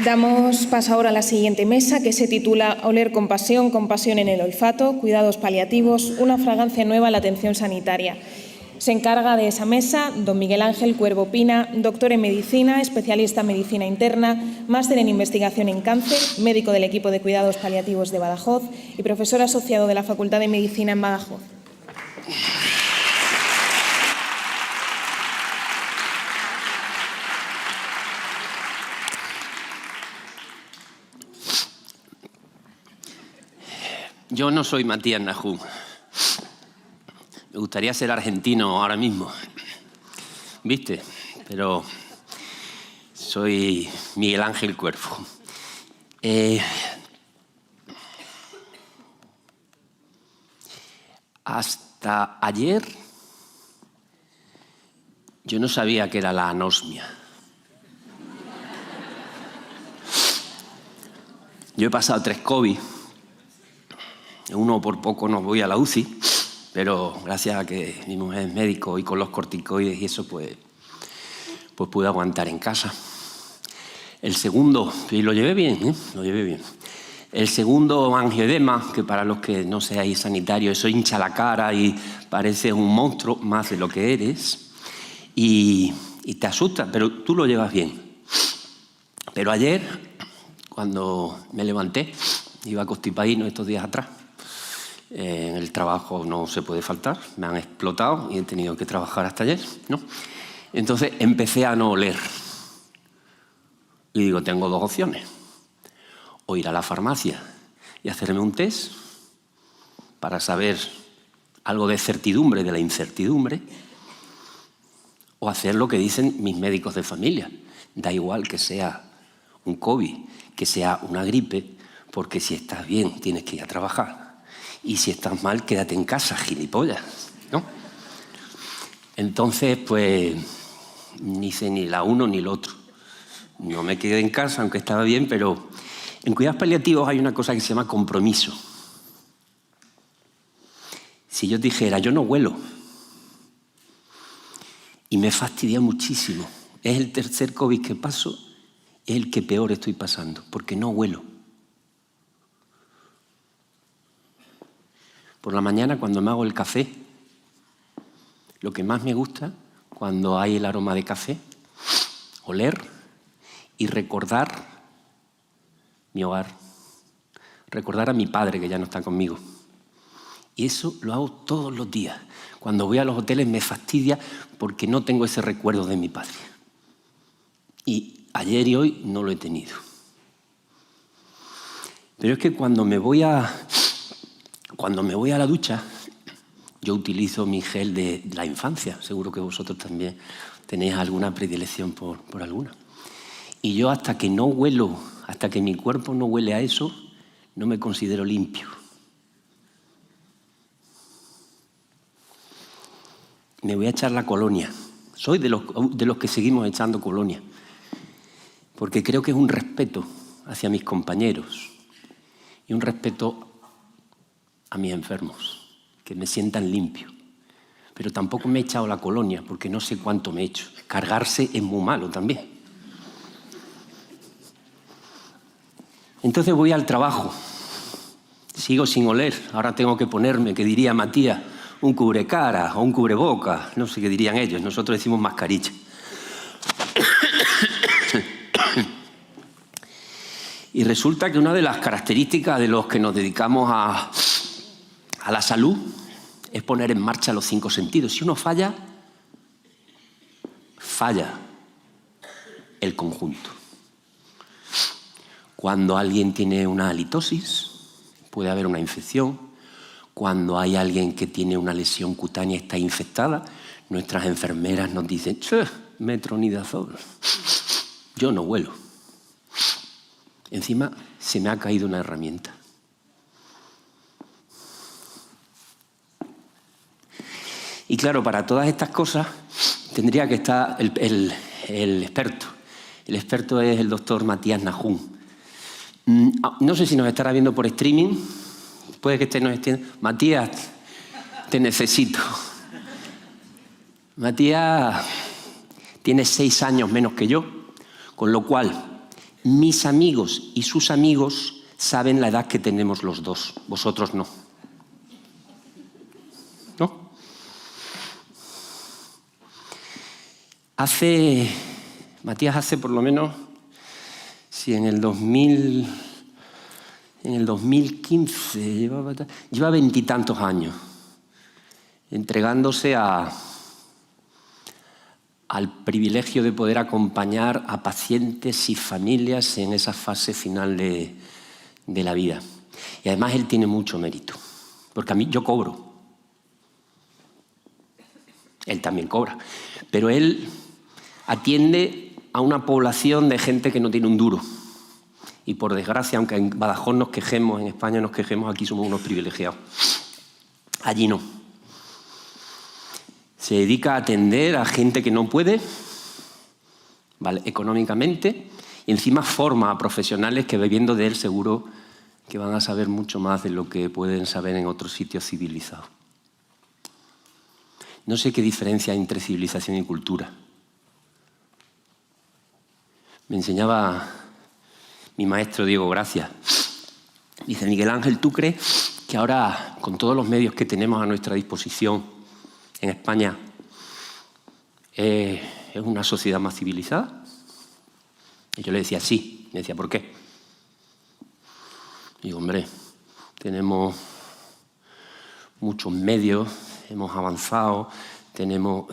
Damos paso ahora a la siguiente mesa, que se titula Oler con pasión en el olfato, cuidados paliativos, una fragancia nueva a la atención sanitaria. Se encarga de esa mesa don Miguel Ángel Cuervo Pina, doctor en medicina, especialista en medicina interna, máster en investigación en cáncer, médico del equipo de cuidados paliativos de Badajoz y profesor asociado de la Facultad de Medicina en Badajoz. Yo no soy Matías Najún. Me gustaría ser argentino ahora mismo, ¿viste? Pero soy Miguel Ángel Cuervo. Hasta ayer yo no sabía qué era la anosmia. Yo he pasado 3 COVID. Uno por poco no voy a la UCI, pero gracias a que mi mujer es médico y con los corticoides y eso, pues pude aguantar en casa. El segundo, y lo llevé bien, lo llevé bien. El segundo, angioedema, que para los que no seáis sanitarios, eso hincha la cara y pareces un monstruo más de lo que eres y te asusta, pero tú lo llevas bien. Pero ayer, cuando me levanté, iba a Costipaíno estos días atrás. En el trabajo no se puede faltar, me han explotado y he tenido que trabajar hasta ayer, ¿no? Entonces empecé a no oler. Y digo, tengo 2 opciones. O ir a la farmacia y hacerme un test para saber algo de certidumbre de la incertidumbre, o hacer lo que dicen mis médicos de familia. Da igual que sea un COVID, que sea una gripe, porque si estás bien tienes que ir a trabajar. Y si estás mal, quédate en casa, gilipollas, ¿no? Entonces, pues, ni hice ni la uno ni el otro. No me quedé en casa, aunque estaba bien, pero en cuidados paliativos hay una cosa que se llama compromiso. Si yo dijera, yo no huelo, y me fastidia muchísimo, es el tercer COVID que paso, es el que peor estoy pasando, porque no huelo. Por la mañana, cuando me hago el café, lo que más me gusta, cuando hay el aroma de café, oler y recordar mi hogar, recordar a mi padre, que ya no está conmigo. Y eso lo hago todos los días. Cuando voy a los hoteles me fastidia porque no tengo ese recuerdo de mi padre. Y ayer y hoy no lo he tenido. Pero es que cuando me voy a la ducha, yo utilizo mi gel de la infancia. Seguro que vosotros también tenéis alguna predilección por alguna. Y yo hasta que no huelo, hasta que mi cuerpo no huele a eso, no me considero limpio. Me voy a echar la colonia. Soy de los que seguimos echando colonia. Porque creo que es un respeto hacia mis compañeros y un respeto a mis enfermos, que me sientan limpio. Pero tampoco me he echado la colonia, porque no sé cuánto me he hecho. Cargarse es muy malo también. Entonces voy al trabajo. Sigo sin oler. Ahora tengo que ponerme, que diría Matías, un cubrecara o un cubreboca. No sé qué dirían ellos. Nosotros decimos mascarilla. Y resulta que una de las características de los que nos dedicamos a la salud es poner en marcha los 5 sentidos. Si uno falla, falla el conjunto. Cuando alguien tiene una halitosis, puede haber una infección. Cuando hay alguien que tiene una lesión cutánea y está infectada, nuestras enfermeras nos dicen, metronidazol. Yo no huelo. Encima se me ha caído una herramienta. Y claro, para todas estas cosas tendría que estar el experto. El experto es el doctor Matías Najún. No sé si nos estará viendo por streaming. Puede que nos esté... Matías, te necesito. Matías tiene 6 años menos que yo, con lo cual mis amigos y sus amigos saben la edad que tenemos los dos, vosotros no. ¿No? Matías hace por lo menos, si en el 2015 lleva 20 y tantos años entregándose al privilegio de poder acompañar a pacientes y familias en esa fase final de la vida. Y además él tiene mucho mérito, porque yo cobro. Él también cobra, pero él atiende a una población de gente que no tiene un duro. Y por desgracia, aunque en Badajoz nos quejemos, en España nos quejemos, aquí somos unos privilegiados. Allí no. Se dedica a atender a gente que no puede, ¿vale?, económicamente, y encima forma a profesionales que, bebiendo de él, seguro que van a saber mucho más de lo que pueden saber en otros sitios civilizados. No sé qué diferencia hay entre civilización y cultura. Me enseñaba mi maestro Diego Gracia. Dice: Miguel Ángel, ¿tú crees que ahora, con todos los medios que tenemos a nuestra disposición en España, es una sociedad más civilizada? Y yo le decía sí. Me decía: ¿por qué? Y digo: hombre, tenemos muchos medios, hemos avanzado, tenemos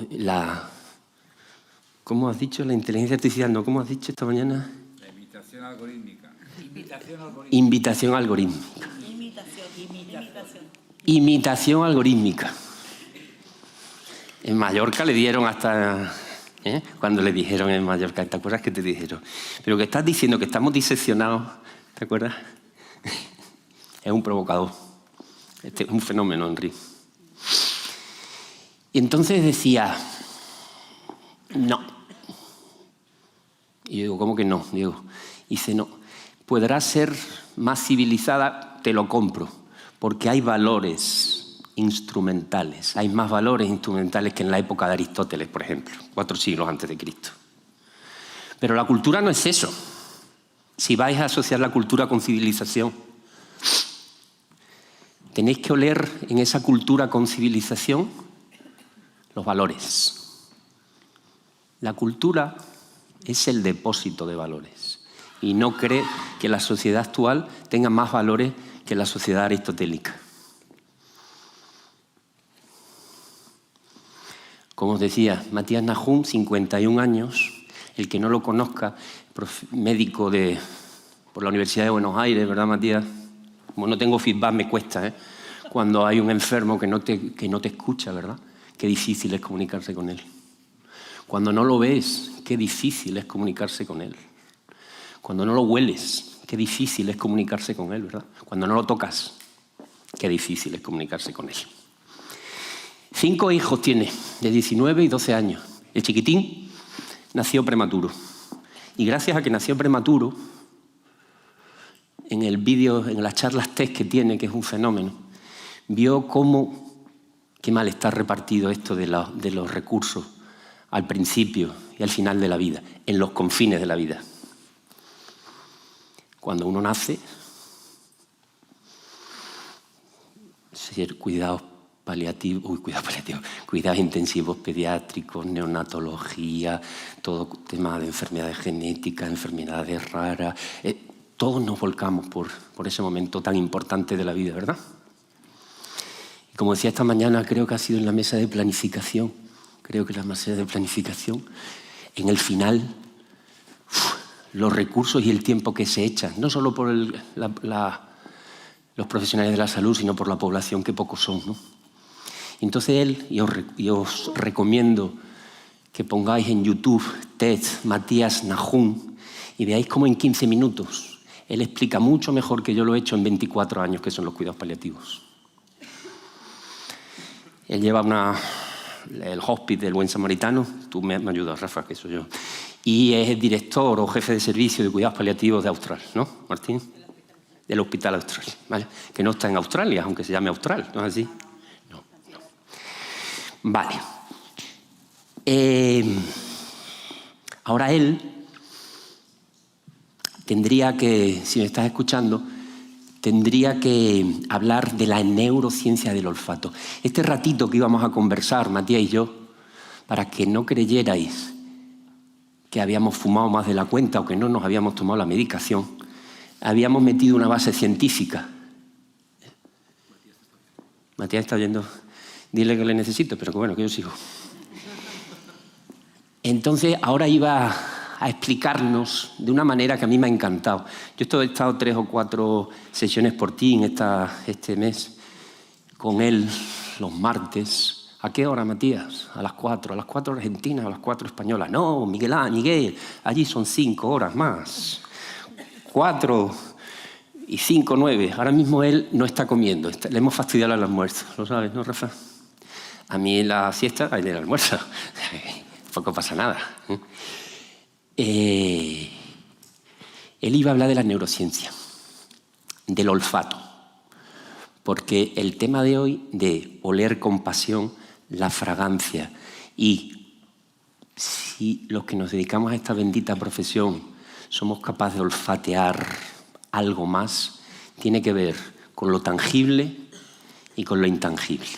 ¿cómo has dicho? La inteligencia artificial, ¿no? ¿Cómo has dicho esta mañana? La imitación algorítmica. Invitación algorítmica. Imitación algorítmica. En Mallorca le dieron hasta... Cuando le dijeron en Mallorca, ¿te acuerdas que te dijeron? Pero que estás diciendo que estamos diseccionados, ¿te acuerdas? Es un provocador. Este es un fenómeno, Henry. Y entonces decía, no. Y yo digo, ¿cómo que no? Digo, dice, no. Podrá ser más civilizada, te lo compro, porque hay valores instrumentales. Hay más valores instrumentales que en la época de Aristóteles, por ejemplo, 4 siglos antes de Cristo. Pero la cultura no es eso. Si vais a asociar la cultura con civilización, tenéis que oler en esa cultura con civilización los valores. La cultura es el depósito de valores y no cree que la sociedad actual tenga más valores que la sociedad aristotélica. Como os decía, Matías Nahum, 51 años, el que no lo conozca, médico por la Universidad de Buenos Aires, ¿verdad, Matías? Como no tengo feedback, me cuesta, cuando hay un enfermo que no te escucha, ¿verdad? Qué difícil es comunicarse con él. Cuando no lo ves, qué difícil es comunicarse con él. Cuando no lo hueles, qué difícil es comunicarse con él, ¿verdad? Cuando no lo tocas, qué difícil es comunicarse con él. 5 hijos tiene, de 19 y 12 años. El chiquitín nació prematuro. Y gracias a que nació prematuro, en el vídeo, en las charlas TED que tiene, que es un fenómeno, vio qué mal está repartido esto de los recursos al principio y al final de la vida, en los confines de la vida. Cuando uno nace, cuidados intensivos pediátricos, neonatología, todo tema de enfermedades genéticas, enfermedades raras. Todos nos volcamos por ese momento tan importante de la vida, ¿verdad? Y como decía esta mañana, creo que ha sido en la mesa de planificación, en el final, los recursos y el tiempo que se echan, no solo por los profesionales de la salud, sino por la población, que pocos son, ¿no? Entonces y os recomiendo que pongáis en YouTube TED Matías Nahum y veáis cómo en 15 minutos él explica mucho mejor que yo lo he hecho en 24 años, que son los cuidados paliativos. Él lleva el hospice del Buen Samaritano, tú me ayudas, Rafa, que soy yo, y es el director o jefe de servicio de cuidados paliativos de Austral, ¿no, Martín? Del Hospital Austral, ¿vale? Que no está en Australia, aunque se llame Austral, ¿no es así? No. Vale. Ahora él tendría que, si me estás escuchando, tendría que hablar de la neurociencia del olfato. Este ratito que íbamos a conversar, Matías y yo, para que no creyerais que habíamos fumado más de la cuenta o que no nos habíamos tomado la medicación, habíamos metido una base científica. Matías está oyendo. Dile que le necesito, pero que bueno, que yo sigo. Entonces, ahora iba a explicarnos de una manera que a mí me ha encantado. Yo he estado 3 o 4 sesiones por ti en este mes con él los martes. ¿A qué hora, Matías? A las 4. A las 4 argentinas, a las 4 españolas. No, Miguel, allí son 5 horas más. 4 y 5, 9. Ahora mismo él no está comiendo. Le hemos fastidiado el almuerzo. ¿Lo sabes, no, Rafa? A mí la siesta, a él el almuerzo. Poco pasa nada. Él iba a hablar de la neurociencia, del olfato, porque el tema de hoy de oler con pasión, la fragancia, y si los que nos dedicamos a esta bendita profesión somos capaces de olfatear algo más, tiene que ver con lo tangible y con lo intangible.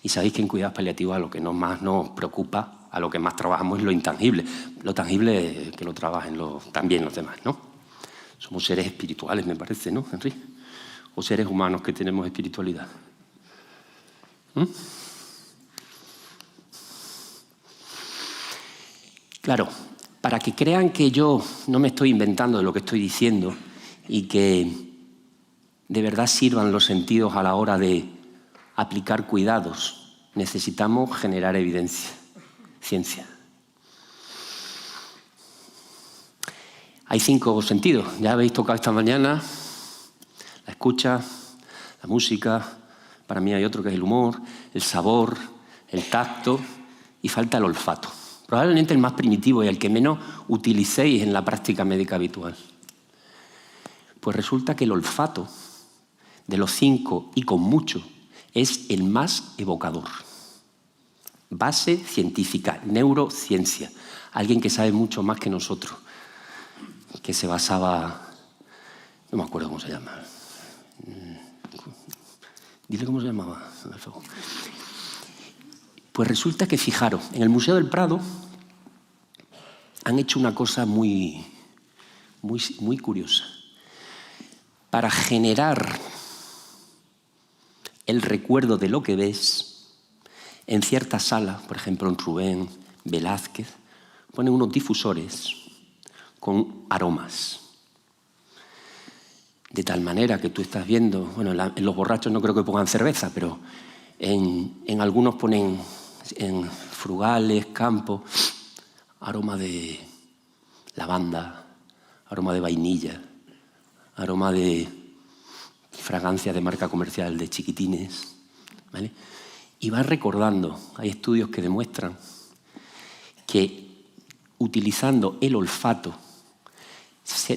Y sabéis que en cuidados paliativos a lo que más nos preocupa, a lo que más trabajamos es lo intangible. Lo tangible que lo trabajen también los demás, ¿no? Somos seres espirituales, me parece, ¿no, Henry? O seres humanos que tenemos espiritualidad. Claro, para que crean que yo no me estoy inventando de lo que estoy diciendo y que de verdad sirvan los sentidos a la hora de aplicar cuidados, necesitamos generar evidencia, ciencia. Hay 5 sentidos, ya habéis tocado esta mañana, la escucha, la música, para mí hay otro que es el humor, el sabor, el tacto y falta el olfato. Probablemente el más primitivo y el que menos utilicéis en la práctica médica habitual. Pues resulta que el olfato, de los 5 y con mucho, es el más evocador. Base científica, neurociencia. Alguien que sabe mucho más que nosotros, que se basaba... No me acuerdo cómo se llama. Dile cómo se llamaba. Pues resulta que, fijaros, en el Museo del Prado han hecho una cosa muy curiosa. Para generar el recuerdo de lo que ves, en ciertas salas, por ejemplo en Rubén, Velázquez, ponen unos difusores con aromas. De tal manera que tú estás viendo, bueno, en los borrachos no creo que pongan cerveza, pero en algunos ponen en frugales, campos, aroma de lavanda, aroma de vainilla, aroma de fragancia de marca comercial de chiquitines, ¿vale? Y vas recordando, hay estudios que demuestran que utilizando el olfato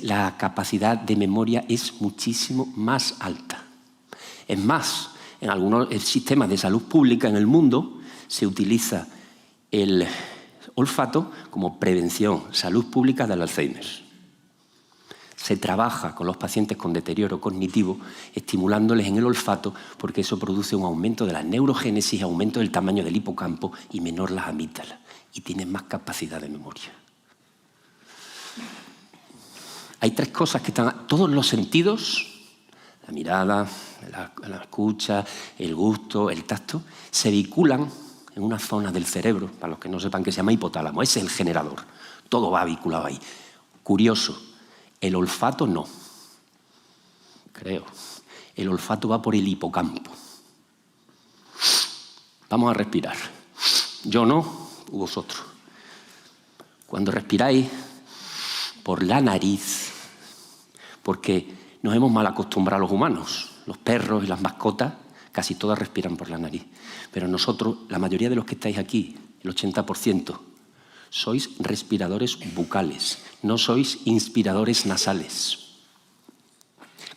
la capacidad de memoria es muchísimo más alta. Es más, en algunos sistemas de salud pública en el mundo se utiliza el olfato como prevención, salud pública del Alzheimer. Se trabaja con los pacientes con deterioro cognitivo, estimulándoles en el olfato, porque eso produce un aumento de la neurogénesis, aumento del tamaño del hipocampo y menor las amígdalas, y tienen más capacidad de memoria. Hay 3 cosas que están... Todos los sentidos, la mirada, la escucha, el gusto, el tacto, se vinculan en una zona del cerebro, para los que no sepan, que se llama hipotálamo. Ese es el generador. Todo va vinculado ahí. Curioso, el olfato no. Creo. El olfato va por el hipocampo. Vamos a respirar. Yo no, vosotros. Cuando respiráis por la nariz, porque nos hemos mal acostumbrado los humanos, los perros y las mascotas, casi todas respiran por la nariz. Pero nosotros, la mayoría de los que estáis aquí, el 80%, sois respiradores bucales, no sois inspiradores nasales.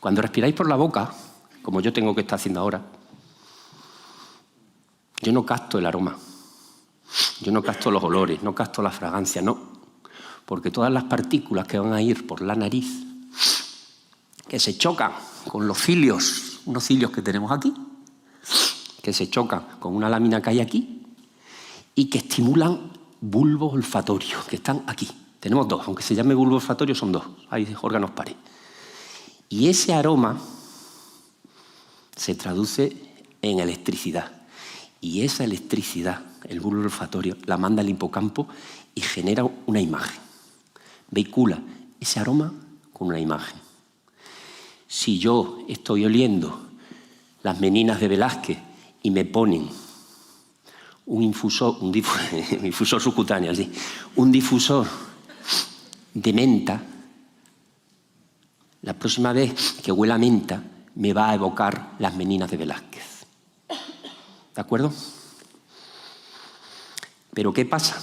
Cuando respiráis por la boca, como yo tengo que estar haciendo ahora, yo no capto el aroma, yo no capto los olores, no capto la fragancia, no. porque todas las partículas que van a ir por la nariz, que se chocan con los cilios, unos cilios que tenemos aquí, que se chocan con una lámina que hay aquí y que estimulan bulbos olfatorios, que están aquí. Tenemos dos, aunque se llame bulbo olfatorio, son dos, hay órganos pares. Y ese aroma se traduce en electricidad. Y esa electricidad, el bulbo olfatorio, la manda al hipocampo y genera una imagen. Vehicula ese aroma con una imagen. Si yo estoy oliendo las meninas de Velázquez y me ponen un infusor subcutáneo, así, un difusor de menta, la próxima vez que huela a menta me va a evocar las meninas de Velázquez. ¿De acuerdo? Pero ¿qué pasa?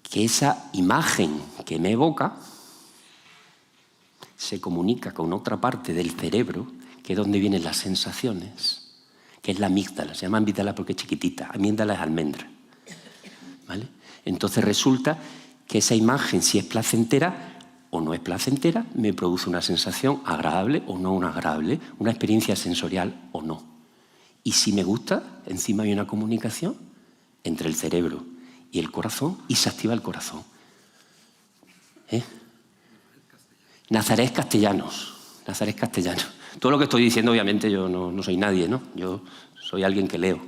Que esa imagen que me evoca se comunica con otra parte del cerebro, que es donde vienen las sensaciones, que es la amígdala. Se llama amígdala porque es chiquitita. Amígdala es almendra. ¿Vale? Entonces resulta que esa imagen, si es placentera o no es placentera, me produce una sensación agradable o no agradable, una experiencia sensorial o no. Y si me gusta, encima hay una comunicación entre el cerebro y el corazón y se activa el corazón. Nazarés castellanos. Todo lo que estoy diciendo, obviamente, yo no soy nadie, ¿no? Yo soy alguien que leo,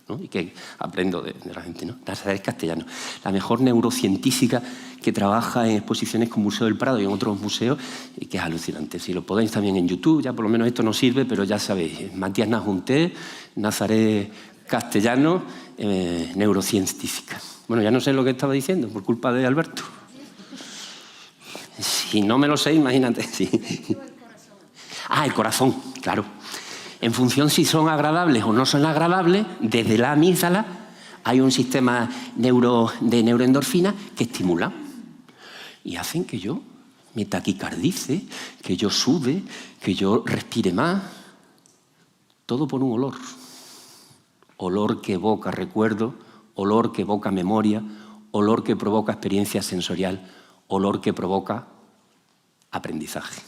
¿no? Y que aprendo de la gente, ¿no? Nazarés castellanos. La mejor neurocientífica que trabaja en exposiciones con Museo del Prado y en otros museos, y que es alucinante. Si lo podéis también en YouTube, ya por lo menos esto no sirve, pero ya sabéis, Matías Najunté, Nazarés castellano, neurocientífica. Bueno, ya no sé lo que estaba diciendo por culpa de Alberto. Si no me lo sé, imagínate. Sí. El corazón, claro. En función si son agradables o no son agradables, desde la amígdala hay un sistema de neuroendorfina que estimula y hacen que yo me taquicardice, que yo sude, que yo respire más. Todo por un olor. Olor que evoca recuerdo, olor que evoca memoria, olor que provoca experiencia sensorial, olor que provoca aprendizaje.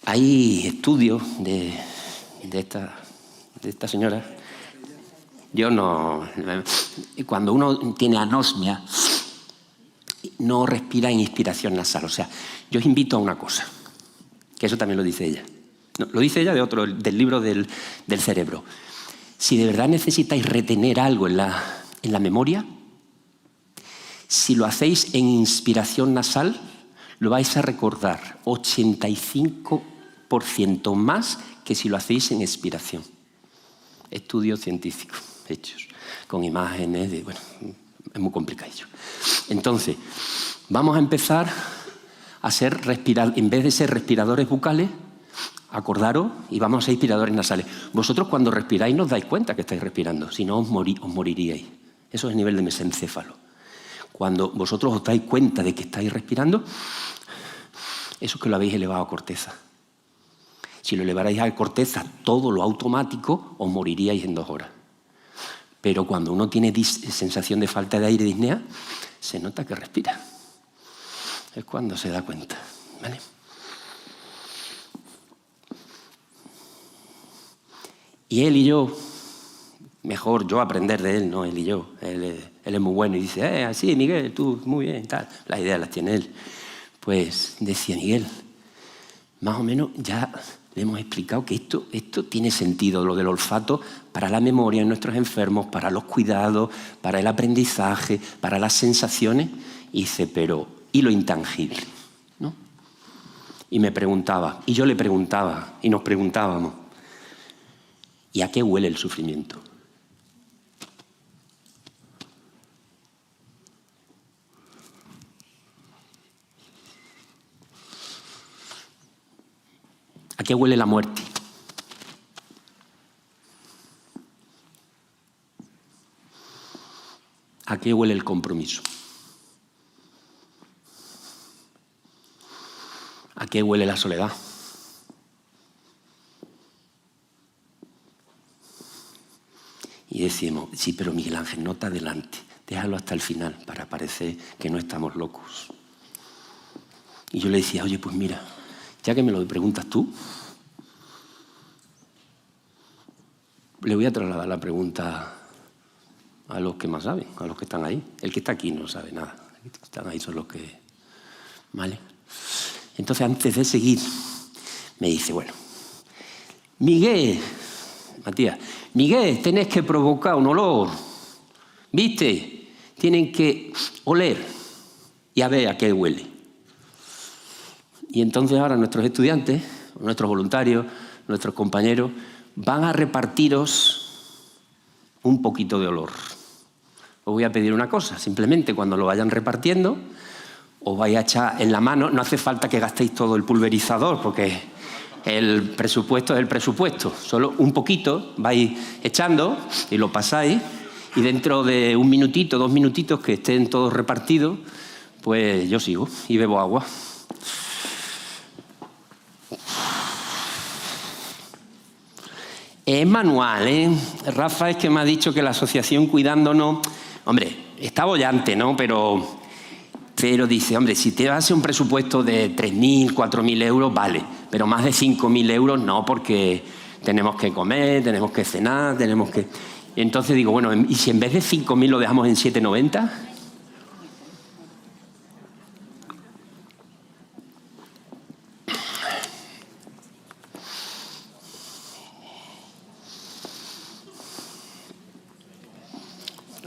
Hay estudios de esta señora. Cuando uno tiene anosmia, no respira en inspiración nasal. O sea, yo os invito a una cosa, que eso también lo dice ella. No, lo dice ella del libro del cerebro. Si de verdad necesitáis retener algo en la memoria, si lo hacéis en inspiración nasal, lo vais a recordar 85% más que si lo hacéis en expiración. Estudios científicos hechos con imágenes, es muy complicado. Entonces, vamos a empezar a ser en vez de ser respiradores bucales, acordaros, y vamos a ser inspiradores nasales. Vosotros cuando respiráis no os dais cuenta que estáis respirando, si no os moriríais. Eso es el nivel de mesencéfalo. Cuando vosotros os dais cuenta de que estáis respirando, eso es que lo habéis elevado a corteza. Si lo elevarais a corteza todo lo automático, os moriríais en 2 horas. Pero cuando uno tiene sensación de falta de aire, disnea, se nota que respira. Es cuando se da cuenta, ¿vale? Y él y yo, mejor yo aprender de él, no él y yo. Él es muy bueno y dice, así, Miguel, tú, muy bien, tal. Las ideas las tiene él. Pues decía Miguel, más o menos ya le hemos explicado que esto tiene sentido, lo del olfato, para la memoria en nuestros enfermos, para los cuidados, para el aprendizaje, para las sensaciones. Y dice, pero, ¿y lo intangible? ¿No? Y me preguntaba, y yo le preguntaba, y nos preguntábamos, ¿y a qué huele el sufrimiento? ¿A qué huele la muerte? ¿A qué huele el compromiso? ¿A qué huele la soledad? Y decimos, sí, pero Miguel Ángel, no te Déjalo hasta el final para parecer que no estamos locos. Y yo le decía, oye, pues mira, ya que me lo preguntas tú, le voy a trasladar la pregunta a los que más saben, a los que están ahí. El que está aquí no sabe nada. Los que están ahí son los que... ¿Vale? Entonces, antes de seguir, me dice, bueno, Miguel, Matías, Miguel, tenés que provocar un olor, ¿viste? Tienen que oler y a ver a qué huele. Y entonces ahora nuestros estudiantes, nuestros voluntarios, nuestros compañeros, van a repartiros un poquito de olor. Os voy a pedir una cosa, simplemente cuando lo vayan repartiendo, os vais a echar en la mano, no hace falta que gastéis todo el pulverizador, porque el presupuesto es el presupuesto, solo un poquito vais echando y lo pasáis, y dentro de 1 minutito, 2 minutitos que estén todos repartidos, pues yo sigo y bebo agua. Es manual, ¿eh? Rafa es que me ha dicho que la asociación Cuidándonos, hombre, está bollante, ¿no? Pero dice, hombre, si te hace un presupuesto de 3.000, 4.000 euros, vale, pero más de 5.000 euros no, porque tenemos que comer, tenemos que cenar, tenemos que... Y entonces digo, bueno, ¿y si en vez de 5.000 lo dejamos en 7,90?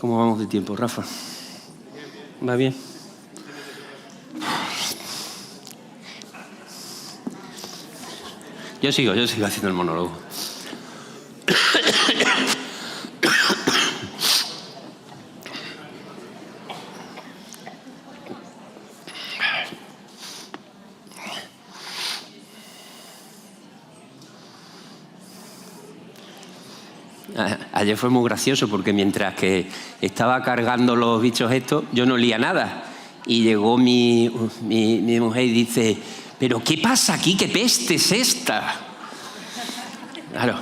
¿Cómo vamos de tiempo, Rafa? ¿Va bien? Yo sigo haciendo el monólogo. Ayer fue muy gracioso porque mientras que estaba cargando los bichos estos, yo no olía nada. Y llegó mi mujer y dice, ¿pero qué pasa aquí? ¿Qué peste es esta? Claro.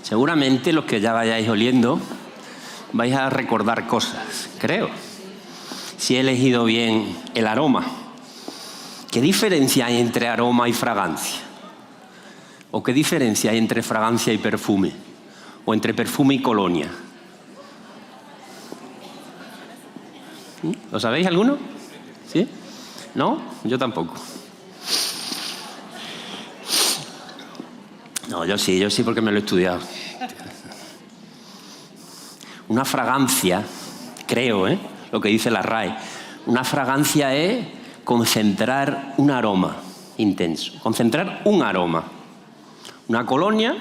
Seguramente los que ya vayáis oliendo vais a recordar cosas, creo. Si he elegido bien el aroma. ¿Qué diferencia hay entre aroma y fragancia? ¿O qué diferencia hay entre fragancia y perfume? ¿O entre perfume y colonia? ¿Lo sabéis alguno? ¿Sí? ¿No? Yo tampoco. No, yo sí porque me lo he estudiado. Una fragancia, creo, lo que dice la RAE, una fragancia es concentrar un aroma intenso, concentrar un aroma. Una colonia,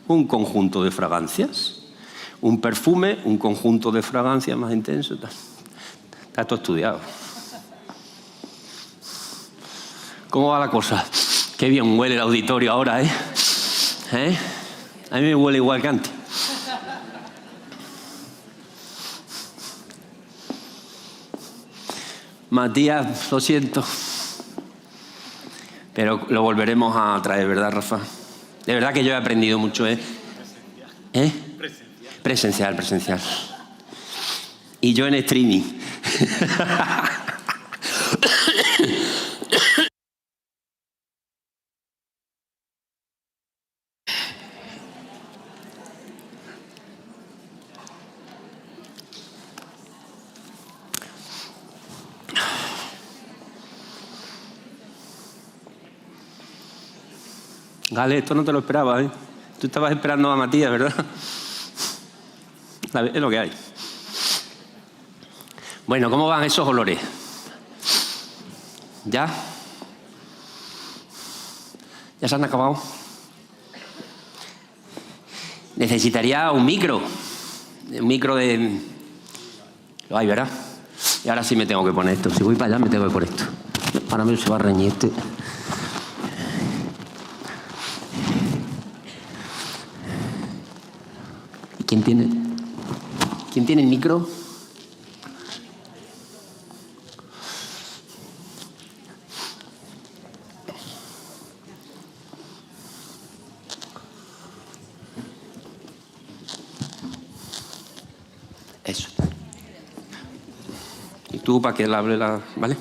un conjunto de fragancias. Un perfume, un conjunto de fragancias más intenso. Está todo estudiado. ¿Cómo va la cosa? Qué bien huele el auditorio ahora, ¿eh? A mí me huele igual que antes. Matías, lo siento. Pero lo volveremos a traer, ¿verdad, Rafa? De verdad que yo he aprendido mucho, ¿eh? Presencial. Y yo en streaming. Gale, esto no te lo esperaba, ¿eh? Tú estabas esperando a Matías, ¿verdad? Es lo que hay. Bueno, ¿cómo van esos olores? ¿Ya? ¿Ya se han acabado? Necesitaría un micro. Un micro de... Lo hay, ¿verdad? Y ahora sí me tengo que poner esto. Si voy para allá me tengo que poner esto. Ahora mismo se va a reñir este. ¿Quién tiene? ¿Quién tiene el micro? Eso. Y tú, para que él hable la... ¿Vale?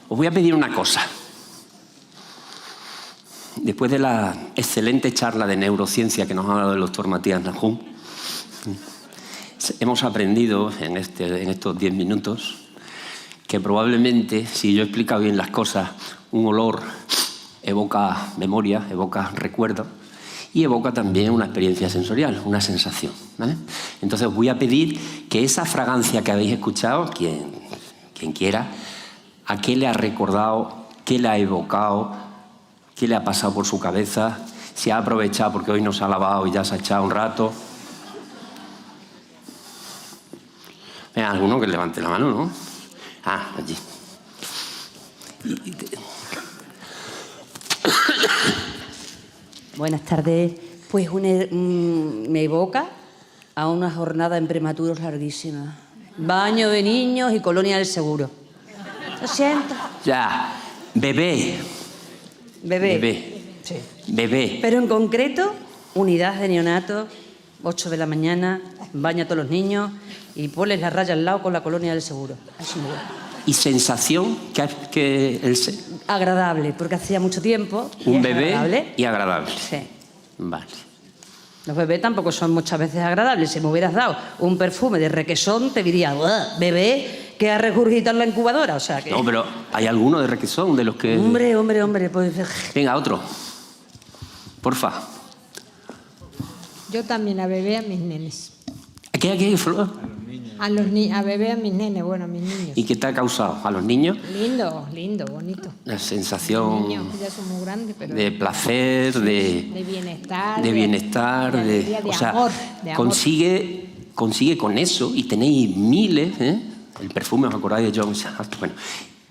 Os voy a pedir una cosa. Después de la excelente charla de neurociencia que nos ha dado el doctor Matías Nahum, hemos aprendido en estos 10 minutos que probablemente, si yo he explicado bien las cosas, un olor evoca memoria, evoca recuerdo y evoca también una experiencia sensorial, una sensación, ¿vale? Entonces os voy a pedir que esa fragancia que habéis escuchado, quien quiera, ¿a qué le ha recordado, qué le ha evocado, qué le ha pasado por su cabeza? Si ha aprovechado porque hoy nos ha lavado y ya se ha echado un rato. Venga, alguno que levante la mano, ¿no? Ah, allí. Buenas tardes. Pues me evoca a una jornada en prematuros larguísima. Baño de niños y colonia del seguro. Lo siento. Ya, bebé. Bebé. Sí. Bebé. Pero en concreto, unidad de neonatos, 8 de la mañana, baña a todos los niños y ponles la raya al lado con la colonia del seguro. Eso me gusta. ¿Y sensación? Agradable, porque hacía mucho tiempo. Un bebé agradable. y agradable. Sí. Vale. Los bebés tampoco son muchas veces agradables. Si me hubieras dado un perfume de requesón, te diría, bebé, que ha regurgitado en la incubadora. O sea que... No, pero ¿hay alguno de requesón de los que...? Hombre, pues... Venga, otro. Porfa. Yo también a bebé a mis nenes. ¿Aquí, Flor? A bebé a mis nenes, bueno, a mis niños. ¿Y qué te ha causado? ¿A los niños? Lindo, bonito. La sensación... Los niños ya son muy grandes, pero... De placer, de bienestar. De bienestar, de o sea, amor. De amor. consigue con eso, y tenéis miles, ¿eh? El perfume, ¿os acordáis de John? Bueno,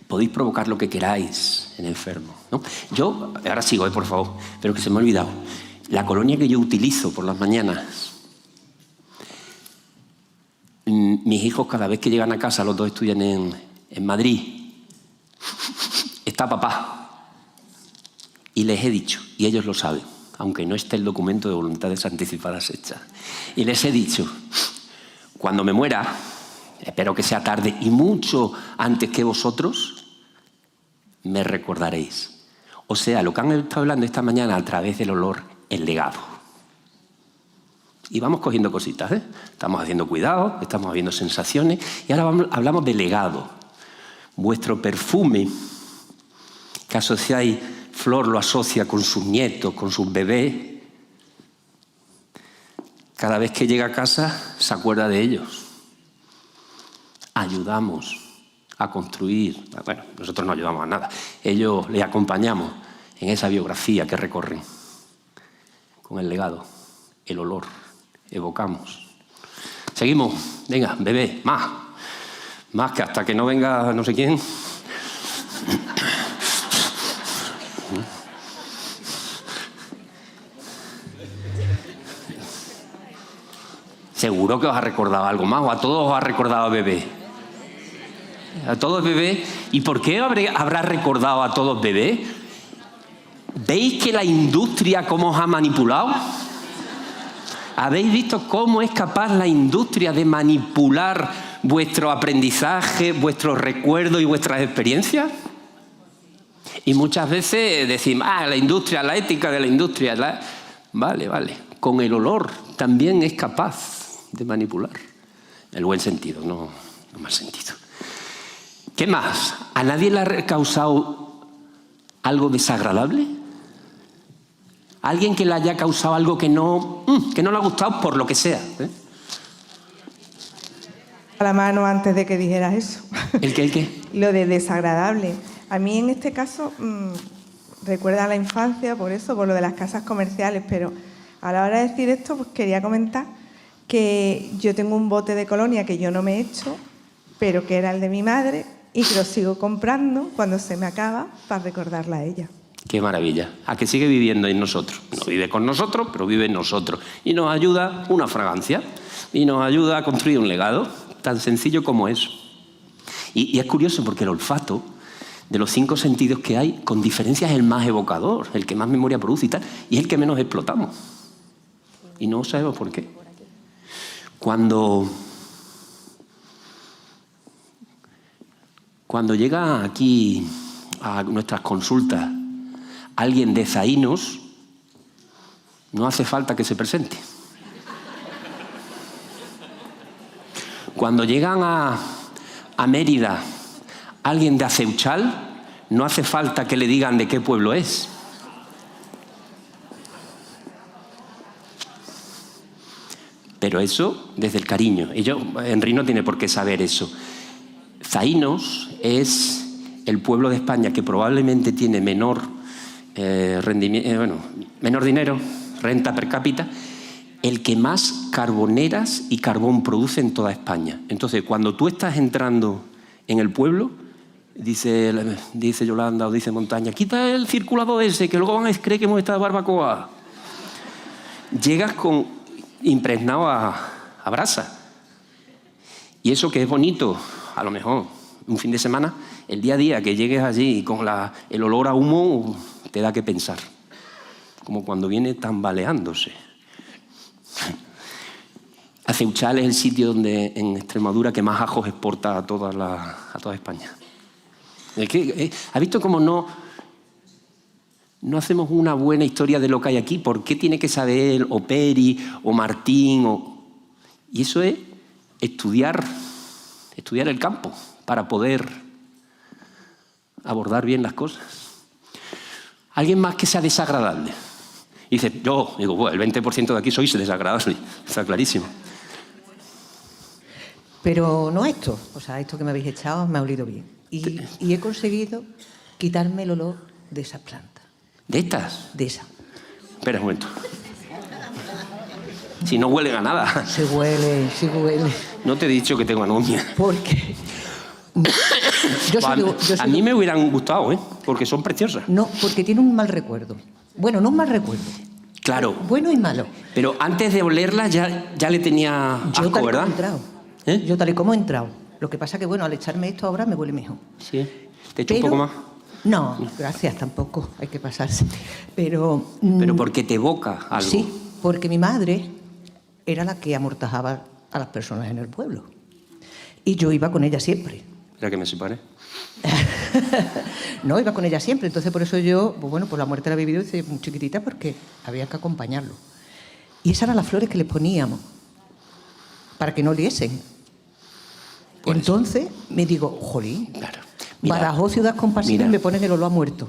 podéis provocar lo que queráis en enfermo, ¿no? Yo, ahora sigo, por favor, pero que se me ha olvidado. La colonia que yo utilizo por las mañanas, mis hijos cada vez que llegan a casa, los dos estudian en Madrid, está papá. Y les he dicho, y ellos lo saben, aunque no esté el documento de voluntades anticipadas hecha, y les he dicho, cuando me muera, espero que sea tarde y mucho antes que vosotros, me recordaréis. O sea, lo que han estado hablando esta mañana a través del olor, el legado. Y vamos cogiendo cositas, ¿eh? Estamos haciendo cuidado, estamos haciendo sensaciones, y ahora hablamos de legado. Vuestro perfume, que asociáis, Flor lo asocia con sus nietos, con sus bebés. Cada vez que llega a casa, se acuerda de ellos. Ayudamos a construir. Bueno, nosotros no ayudamos a nada. Ellos les acompañamos en esa biografía que recorren. Con el legado, el olor, evocamos. Seguimos. Venga, bebé, más. Más, que hasta que no venga no sé quién. Seguro que os ha recordado algo más, o a todos os ha recordado a bebé. A todos bebé. ¿Y por qué habrá recordado a todos bebé? ¿Veis que la industria cómo os ha manipulado? ¿Habéis visto cómo es capaz la industria de manipular vuestro aprendizaje, vuestros recuerdos y vuestras experiencias? Y muchas veces decimos, la industria, la ética de la industria. Vale. Con el olor también es capaz de manipular. En el buen sentido, no mal sentido. ¿Qué más? ¿A nadie le ha causado algo desagradable? ¿Alguien que le haya causado algo que no le ha gustado por lo que sea? A la mano antes de que dijeras eso. ¿El qué? Lo de desagradable. A mí en este caso recuerda a la infancia, por lo de las casas comerciales, pero a la hora de decir esto, pues quería comentar que yo tengo un bote de colonia que yo no me he hecho, pero que era el de mi madre y que lo sigo comprando cuando se me acaba para recordarla a ella. Qué maravilla. ¿A que sigue viviendo en nosotros? No vive con nosotros, pero vive en nosotros. Y nos ayuda una fragancia. Y nos ayuda a construir un legado tan sencillo como eso. Y es curioso porque el olfato, de los 5 sentidos que hay, con diferencia es el más evocador, el que más memoria produce y tal, y es el que menos explotamos. Y no sabemos por qué. Cuando llega aquí a nuestras consultas alguien de Zaínos, no hace falta que se presente. Cuando llegan a Mérida alguien de Aceuchal, no hace falta que le digan de qué pueblo es. Pero eso desde el cariño. Henry no tiene por qué saber eso. Zaínos es el pueblo de España que probablemente tiene menor menor dinero, renta per cápita, el que más carboneras y carbón produce en toda España. Entonces, cuando tú estás entrando en el pueblo, dice Yolanda o dice Montaña, quita el circulador ese, que luego van a creer que hemos estado de barbacoa. Llegas impregnado a brasa. Y eso que es bonito, a lo mejor un fin de semana, el día a día que llegues allí con el olor a humo, te da que pensar. Como cuando viene tambaleándose. Aceuchal es el sitio donde en Extremadura que más ajos exporta a toda España. ¿Has visto cómo no hacemos una buena historia de lo que hay aquí? ¿Por qué tiene que saber o Peri o Martín? Y eso es estudiar el campo para poder abordar bien las cosas. Alguien más que sea desagradable. Y dice, bueno, el 20% de aquí sois desagradable, está clarísimo. Pero no esto, esto que me habéis echado me ha olido bien. Y he conseguido quitarme el olor de esas plantas. ¿De estas? De esas. Espera un momento. Si no huelen a nada. Se huele, sí huele. No te he dicho que tengo anomia. Porque a mí me hubieran gustado, porque son preciosas. No, porque tiene un mal recuerdo. Bueno, no un mal recuerdo. Claro. Bueno y malo. Pero antes de olerlas ya le tenía asco, ¿verdad? Yo tal y como he entrado. Lo que pasa que, bueno, al echarme esto ahora me huele mejor. Sí. ¿Te echo un poco más? No, gracias, tampoco. Hay que pasarse. Pero porque te evoca algo. Sí, porque mi madre era la que amortajaba a las personas en el pueblo. Y yo iba con ella siempre. ¿Era que me separé? No, iba con ella siempre. Entonces, por eso yo, pues la muerte la he vivido desde muy chiquitita porque había que acompañarlo. Y esas eran las flores que les poníamos para que no oliesen. Pues entonces me digo, jolín, claro. Mira, Badajoz, ciudad compasiva, y me ponen el olor a muerto.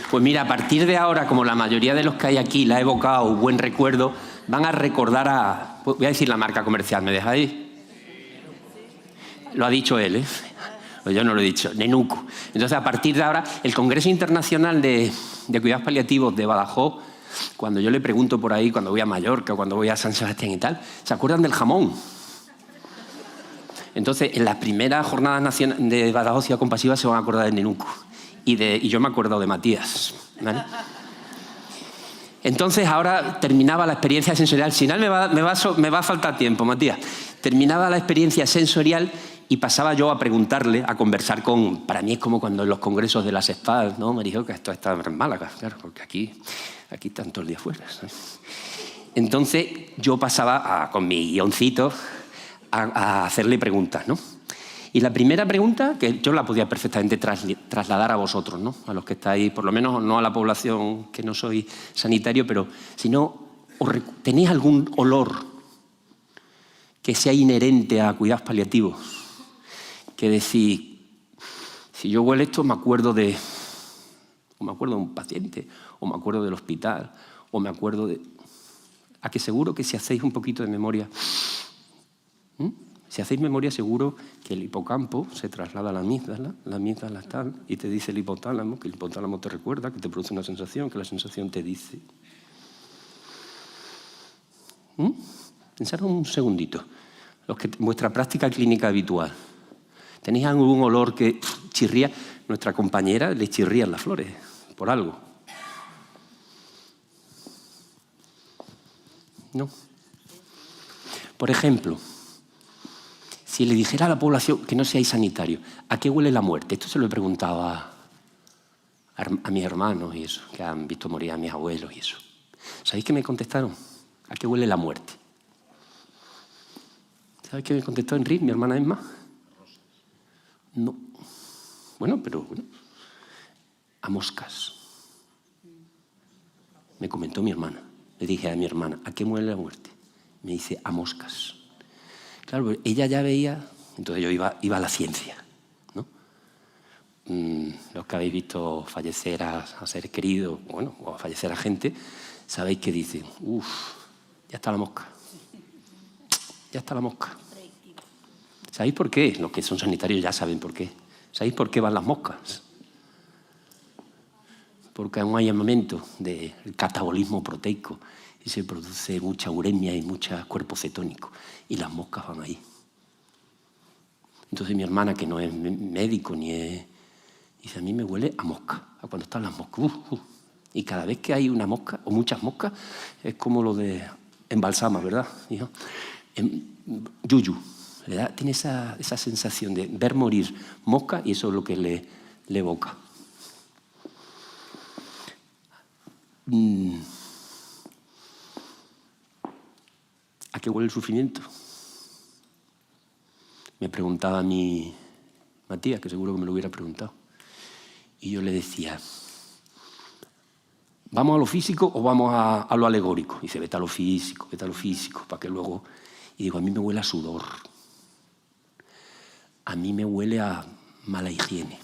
Pues mira, a partir de ahora, como la mayoría de los que hay aquí la ha evocado buen recuerdo, van a recordar voy a decir la marca comercial, ¿me dejáis? Lo ha dicho él, Pues yo no lo he dicho, Nenuco. Entonces, a partir de ahora, el Congreso Internacional de Cuidados Paliativos de Badajoz, cuando yo le pregunto por ahí, cuando voy a Mallorca, cuando voy a San Sebastián y tal, ¿se acuerdan del jamón? Entonces, en las primeras jornadas nacionales de Badajoz Ciudad Compasiva se van a acordar de Nenuco. Y yo me he acordado de Matías, ¿vale? Entonces, ahora terminaba la experiencia sensorial. Si no, me va a faltar tiempo, Matías. Terminaba la experiencia sensorial y pasaba yo a preguntarle, a conversar con... Para mí es como cuando en los congresos de las SPAD, ¿no? Me dijo que esto está en Málaga, claro, porque aquí están todo el día fuera, ¿sabes? Entonces, yo pasaba con mi guioncito a hacerle preguntas, ¿no? Y la primera pregunta, que yo la podía perfectamente trasladar a vosotros, ¿no? A los que estáis, por lo menos no a la población que no soy sanitario, pero si no, ¿tenéis algún olor que sea inherente a cuidados paliativos? Que decir, si yo huelo esto me acuerdo de un paciente, o me acuerdo del hospital, o me acuerdo de... ¿A que seguro que si hacéis un poquito de memoria... Si hacéis memoria, seguro que el hipocampo se traslada a la amígdala tal, y te dice el hipotálamo, que el hipotálamo te recuerda, que te produce una sensación, que la sensación te dice... Pensad un segundito. Vuestra práctica clínica habitual. ¿Tenéis algún olor que chirría? nuestra compañera le chirrían las flores por algo. ¿No? Por ejemplo, si le dijera a la población que no seáis sanitarios, ¿a qué huele la muerte? Esto se lo he preguntado a mis hermanos y eso, que han visto morir a mis abuelos y eso. ¿Sabéis qué me contestaron? ¿A qué huele la muerte? ¿Sabéis qué me contestó Enrique, mi hermana Emma? No. Bueno, a moscas. Me comentó mi hermana. Le dije a mi hermana, ¿a qué huele la muerte? Me dice, a moscas. Claro, ella ya veía, entonces yo iba a la ciencia, ¿no? Los que habéis visto fallecer a seres queridos, bueno, o a fallecer a gente, sabéis que dicen, ya está la mosca. Ya está la mosca. ¿Sabéis por qué? Los que son sanitarios ya saben por qué. ¿Sabéis por qué van las moscas? Porque aún hay un momento del catabolismo proteico y se produce mucha uremia y mucho cuerpo cetónico. Y las moscas van ahí. Entonces mi hermana, que no es médico ni es... dice, a mí me huele a mosca, a cuando están las moscas. Y cada vez que hay una mosca, o muchas moscas, es como lo de embalsama, ¿verdad? Yuyu. Tiene esa sensación de ver morir mosca y eso es lo que le evoca. ¿A qué huele el sufrimiento? Me preguntaba a mí Matías, que seguro que me lo hubiera preguntado. Y yo le decía, ¿vamos a lo físico o vamos a lo alegórico? Y dice, vete a lo físico, para que luego... Y digo, a mí me huele a sudor. A mí me huele a mala higiene.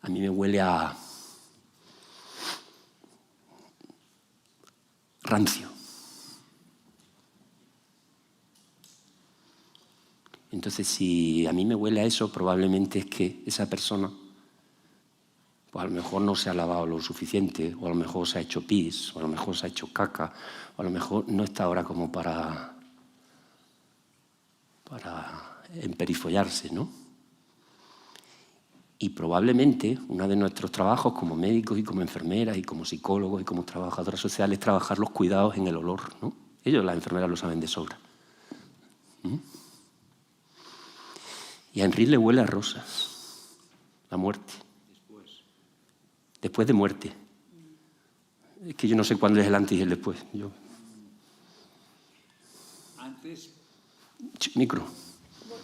A mí me huele a rancio. Entonces, si a mí me huele a eso, probablemente es que esa persona, pues a lo mejor no se ha lavado lo suficiente, o a lo mejor se ha hecho pis, o a lo mejor se ha hecho caca, o a lo mejor no está ahora como para emperifollarse, ¿no? Y probablemente uno de nuestros trabajos como médicos y como enfermeras y como psicólogos y como trabajadoras sociales es trabajar los cuidados en el olor, ¿no? Ellos, las enfermeras, lo saben de sobra. Y a Enrique le huele a rosas, la muerte. Después de muerte. Es que yo no sé cuándo es el antes y el después. Antes. Micro.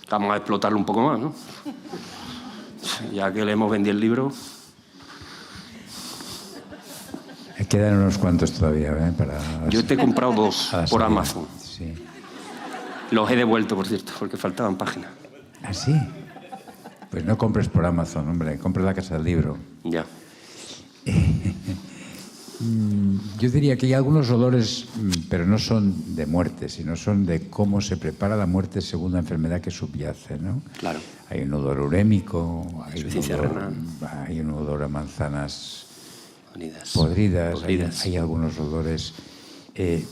Vamos a explotarlo un poco más, ¿no? Ya que le hemos vendido el libro. Quedan unos cuantos todavía, ¿eh? Yo te he comprado 2 por Amazon. Sí. Los he devuelto, por cierto, porque faltaban páginas. ¿Ah, sí? Pues no compres por Amazon, hombre, compres la Casa del Libro. Ya. Yo diría que hay algunos olores, pero no son de muerte, sino son de cómo se prepara la muerte según la enfermedad que subyace, ¿no? Claro. Hay un olor urémico, hay un olor a manzanas podridas. Hay algunos olores.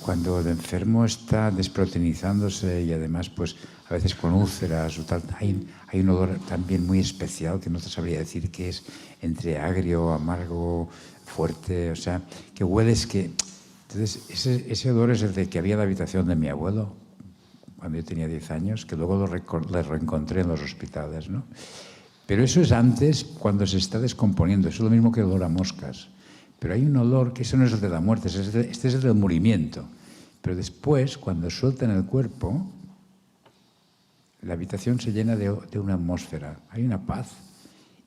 Cuando el enfermo está desprotenizándose y además, pues, a veces con úlceras o tal, hay un olor también muy especial que no te sabría decir qué es, entre agrio, amargo, fuerte, o sea, que hueles que... Entonces, ese olor es el de que había en la habitación de mi abuelo cuando yo tenía 10 años, que luego le reencontré en los hospitales, ¿no? Pero eso es antes, cuando se está descomponiendo, eso es lo mismo que el olor a moscas. Pero hay un olor que eso no es el de la muerte, este es el del murimiento. Pero después, cuando sueltan el cuerpo, la habitación se llena de una atmósfera, hay una paz.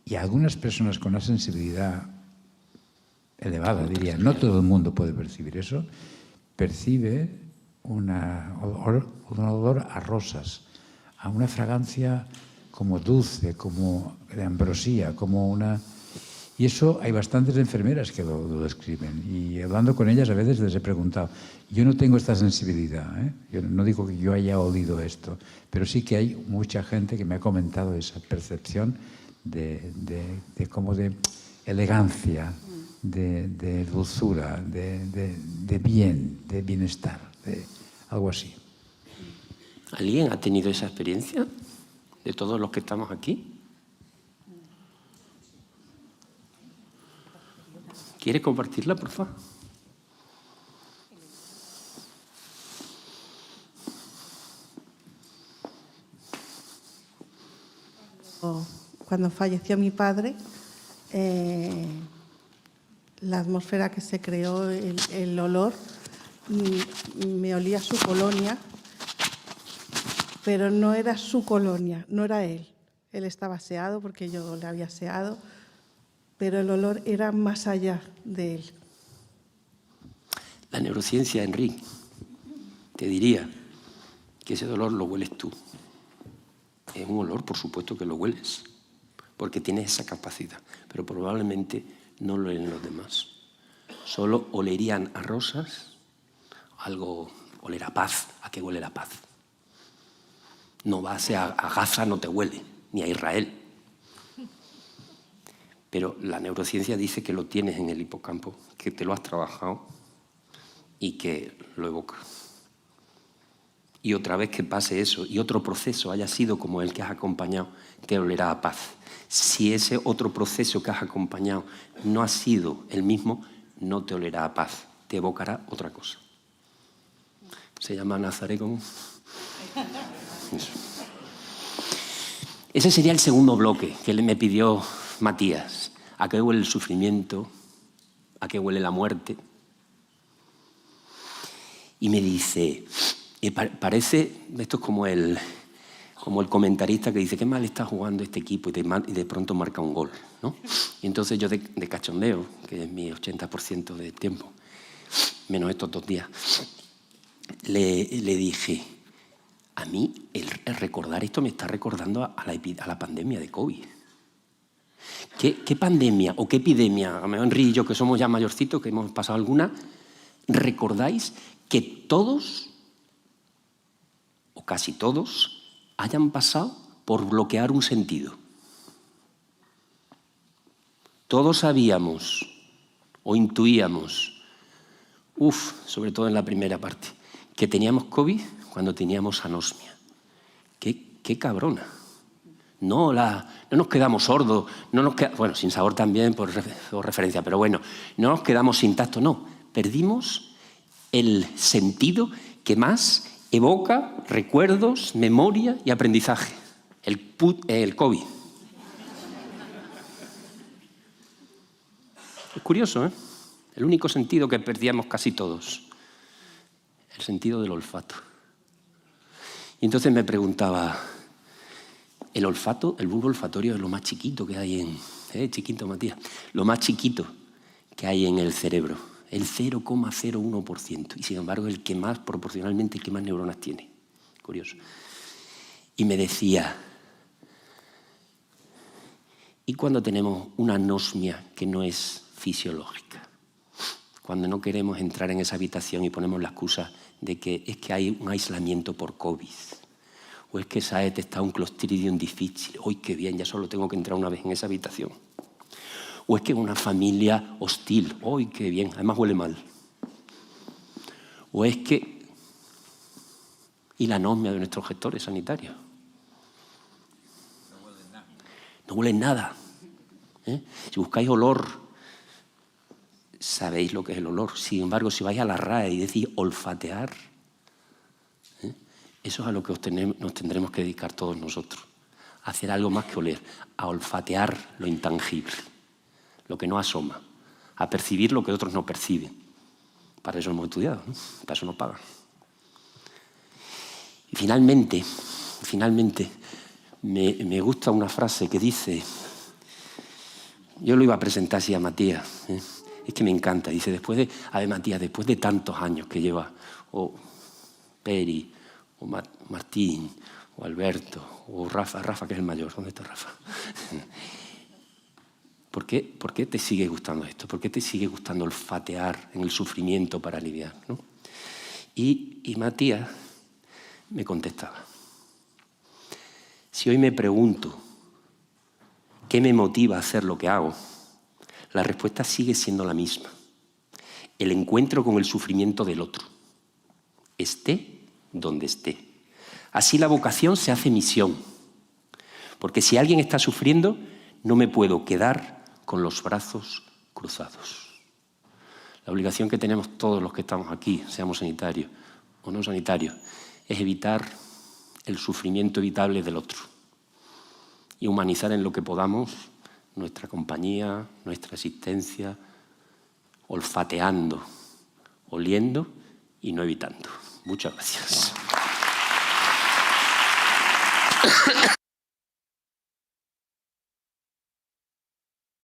Y algunas personas con una sensibilidad elevada, diría, no todo el mundo puede percibir eso, percibe un olor a rosas, a una fragancia como dulce, como de ambrosía, como una... Y eso hay bastantes enfermeras que lo describen. Y hablando con ellas a veces les he preguntado, yo no tengo esta sensibilidad, ¿eh? Yo no digo que yo haya olido esto, pero sí que hay mucha gente que me ha comentado esa percepción de como de elegancia, de dulzura, de bien, de bienestar, de algo así. ¿Alguien ha tenido esa experiencia de todos los que estamos aquí? ¿Quieres compartirla, por favor? Cuando falleció mi padre, la atmósfera que se creó, el olor, me olía su colonia, pero no era su colonia, no era él. Él estaba aseado porque yo le había aseado, pero el olor era más allá de él. La neurociencia, Enrique, te diría que ese dolor lo hueles tú. Es un olor, por supuesto que lo hueles, porque tienes esa capacidad, pero probablemente no lo olen los demás. Solo olerían a rosas, algo oler a paz. ¿A qué huele la paz? No vas a Gaza, no te huele, ni a Israel. Pero la neurociencia dice que lo tienes en el hipocampo, que te lo has trabajado y que lo evoca. Y otra vez que pase eso y otro proceso haya sido como el que has acompañado, te olerá a paz. Si ese otro proceso que has acompañado no ha sido el mismo, no te olerá a paz, te evocará otra cosa. Se llama Nazaret como... Eso. Ese sería el segundo bloque que me pidió Matías. ¿A qué huele el sufrimiento? ¿A qué huele la muerte? Y me dice... parece, esto es como el comentarista que dice qué mal está jugando este equipo y de pronto marca un gol, ¿no? Y entonces yo de cachondeo, que es mi 80% del tiempo, menos estos 2 días, le dije, a mí el recordar esto me está recordando a la pandemia de COVID. ¿Qué pandemia o qué epidemia, a lo mejor Henry y yo que somos ya mayorcitos, que hemos pasado alguna, recordáis que todos o casi todos hayan pasado por bloquear un sentido? Todos sabíamos o intuíamos, sobre todo en la primera parte, que teníamos COVID cuando teníamos anosmia. ¡Qué cabrona! No nos quedamos sordos, bueno, sin sabor también por referencia, pero bueno, no nos quedamos sin tacto, no. Perdimos el sentido que más evoca recuerdos, memoria y aprendizaje. El COVID. Es curioso, ¿eh? El único sentido que perdíamos casi todos. El sentido del olfato. Y entonces me preguntaba, el olfato, el bulbo olfatorio es lo más chiquito que hay chiquito Matías, lo más chiquito que hay en el cerebro. El 0,01%. Y sin embargo, el que más, proporcionalmente, el que más neuronas tiene. Curioso. Y me decía, ¿y cuando tenemos una anosmia que no es fisiológica? Cuando no queremos entrar en esa habitación y ponemos la excusa de que es que hay un aislamiento por COVID. O es que esa está un Clostridium difficile. ¡Uy, qué bien! Ya solo tengo que entrar una vez en esa habitación. O es que una familia hostil. ¡Uy, qué bien! Además huele mal. O es que... Y la anosmia de nuestros gestores sanitarios. No huelen nada. Si buscáis olor, sabéis lo que es el olor. Sin embargo, si vais a la RAE y decís olfatear, eso es a lo que nos tendremos que dedicar todos nosotros. A hacer algo más que oler. A olfatear lo intangible. Lo que no asoma, a percibir lo que otros no perciben. Para eso hemos estudiado, ¿no? Para eso nos pagan. Y finalmente, me gusta una frase que dice, yo lo iba a presentar así a Matías, es que me encanta, dice, Matías, después de tantos años que lleva, o Peri, o Martín, o Alberto, o Rafa que es el mayor, ¿dónde está Rafa? ¿Por qué te sigue gustando esto? ¿Por qué te sigue gustando olfatear en el sufrimiento para aliviar, ¿no? Y Matías me contestaba, si hoy me pregunto qué me motiva a hacer lo que hago, la respuesta sigue siendo la misma. El encuentro con el sufrimiento del otro, esté donde esté. Así la vocación se hace misión, porque si alguien está sufriendo, no me puedo quedar con los brazos cruzados. La obligación que tenemos todos los que estamos aquí, seamos sanitarios o no sanitarios, es evitar el sufrimiento evitable del otro y humanizar en lo que podamos nuestra compañía, nuestra existencia, olfateando, oliendo y no evitando. Muchas gracias.